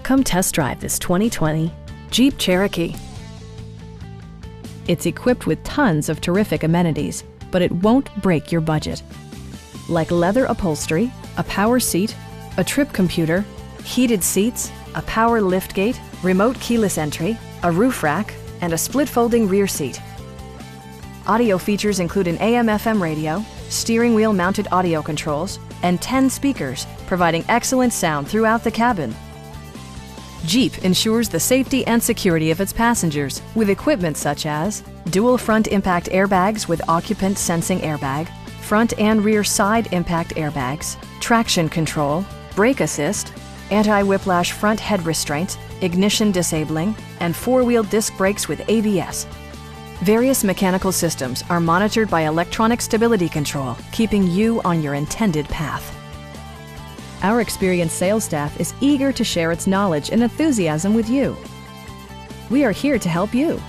Come test drive this 2020 Jeep Cherokee. It's equipped with tons of terrific amenities, but it won't break your budget. Like leather upholstery, a power seat, a trip computer, heated seats, a power liftgate, remote keyless entry, a roof rack, and a split folding rear seat. Audio features include an AM/FM radio, steering wheel mounted audio controls, and 10 speakers, providing excellent sound throughout the cabin. Jeep ensures the safety and security of its passengers with equipment such as dual front impact airbags with occupant sensing airbag, front and rear side impact airbags, traction control, brake assist, anti-whiplash front head restraints, ignition disabling, and four-wheel disc brakes with ABS. Various mechanical systems are monitored by electronic stability control, keeping you on your intended path. Our experienced sales staff is eager to share its knowledge and enthusiasm with you. We are here to help you.